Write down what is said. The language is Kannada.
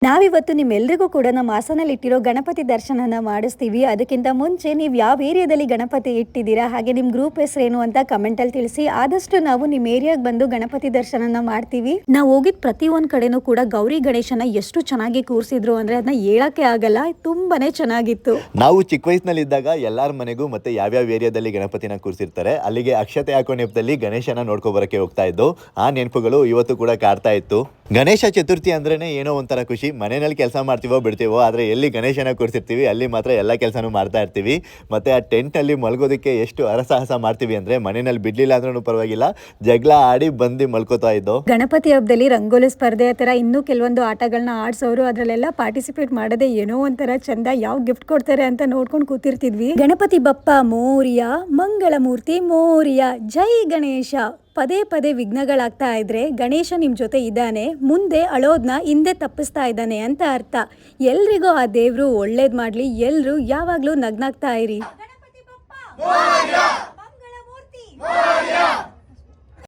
ನಾವಿವತ್ತು ನಿಮ್ಮೆಲ್ರಿಗೂ ಕೂಡ ನಮ್ಮ ಹಾಸನಲ್ಲಿ ಇಟ್ಟಿರೋ ಗಣಪತಿ ದರ್ಶನನ ಮಾಡಿಸ್ತೀವಿ. ಅದಕ್ಕಿಂತ ಮುಂಚೆ ನೀವು ಯಾವ ಏರಿಯಾದಲ್ಲಿ ಗಣಪತಿ ಇಟ್ಟಿದ್ದೀರಾ, ಹಾಗೆ ನಿಮ್ಮ ಗ್ರೂಪ್ ಹೆಸರೇನು ಅಂತ ಕಮೆಂಟಲ್ಲಿ ತಿಳಿಸಿ. ಆದಷ್ಟು ನಾವು ನಿಮ್ಮ ಏರಿಯಾಗೆ ಬಂದು ಗಣಪತಿ ದರ್ಶನನ ಮಾಡ್ತೀವಿ. ನಾವು ಹೋಗಿದ್ ಪ್ರತಿಯೊಂದು ಕಡೆನೂ ಕೂಡ ಗೌರಿ ಗಣೇಶನ ಎಷ್ಟು ಚೆನ್ನಾಗಿ ಕೂರಿಸಿದ್ರು ಅಂದ್ರೆ ಅದನ್ನ ಹೇಳಕ್ಕೆ ಆಗಲ್ಲ, ತುಂಬಾನೇ ಚೆನ್ನಾಗಿತ್ತು. ನಾವು ಚಿಕ್ಕ ವಯಸ್ಸಿನಲ್ಲಿ ಇದ್ದಾಗ ಎಲ್ಲಾರ ಮನೆಗೂ ಮತ್ತೆ ಯಾವ್ಯಾವ ಏರಿಯಾದಲ್ಲಿ ಗಣಪತಿನ ಕೂರಿಸಿರ್ತಾರೆ ಅಲ್ಲಿಗೆ ಅಕ್ಷತೆ ಹಾಕೋ ನೆಪದಲ್ಲಿ ಗಣೇಶನ ನೋಡ್ಕೊ ಬರಕ್ಕೆ ಹೋಗ್ತಾ ಇದ್ದು. ಆ ನೆನಪುಗಳು ಇವತ್ತು ಕೂಡ ಕಾಡ್ತಾ ಇತ್ತು. ಗಣೇಶ ಚತುರ್ಥಿ ಅಂದ್ರೇನೆ ಏನೋ ಒಂಥರ ಖುಷಿ. ಮನೆಯಲ್ಲಿ ಕೆಲಸ ಮಾಡ್ತೀವೋ ಬಿಡ್ತೀವೋ, ಆದರೆ ಎಲ್ಲಿ ಗಣೇಶನ ಕೂರಿಸಿರ್ತೀವಿ ಅಲ್ಲಿ ಮಾತ್ರ ಎಲ್ಲ ಕೆಲಸನೂ ಮಾಡ್ತಾ ಇರ್ತೀವಿ. ಮತ್ತು ಆ ಟೆಂಟಲ್ಲಿ ಮಲ್ಗೋದಕ್ಕೆ ಎಷ್ಟು ಹರಸಾಹಸ ಮಾಡ್ತೀವಿ ಅಂದರೆ ಮನೆಯಲ್ಲಿ ಬಿಡ್ಲಿಲ್ಲ ಅಂದ್ರೂ ಪರವಾಗಿಲ್ಲ, ಜಗಳ ಆಡಿ ಬಂದು ಮಲ್ಕೋತಾ ಇದ್ದೋ. ಗಣಪತಿ ಹಬ್ಬದಲ್ಲಿ ರಂಗೋಲಿ ಸ್ಪರ್ಧೆ ಆ ಥರ ಇನ್ನೂ ಕೆಲವೊಂದು ಆಟಗಳನ್ನ ಆಡ್ಸೋರು, ಅದರಲ್ಲೆಲ್ಲ ಪಾರ್ಟಿಸಿಪೇಟ್ ಮಾಡೋದೇ ಏನೋ ಒಂಥರ ಚಂದ. ಯಾವ ಗಿಫ್ಟ್ ಕೊಡ್ತಾರೆ ಅಂತ ನೋಡ್ಕೊಂಡು ಕೂತಿರ್ತಿದ್ವಿ. ಗಣಪತಿ ಬಪ್ಪ ಮೋರಿಯ, ಮಂಗಳ ಮೂರ್ತಿ ಮೋರಿಯ, ಜೈ ಗಣೇಶ. ಪದೇ ಪದೇ ವಿಘ್ನಗಳಾಗ್ತಾ ಇದ್ರೆ ಗಣೇಶ ನಿಮ್ ಜೊತೆ ಇದ್ದಾನೆ, ಮುಂದೆ ಅಳೋದ್ನ ಹಿಂದೆ ತಪ್ಪಿಸ್ತಾ ಇದ್ದಾನೆ ಅಂತ ಅರ್ಥ. ಎಲ್ರಿಗೂ ಆ ದೇವ್ರು ಒಳ್ಳೇದ್ ಮಾಡ್ಲಿ, ಎಲ್ರು ಯಾವಾಗ್ಲೂ ನಗ್ನಾಗ್ತಾ ಇರಿ.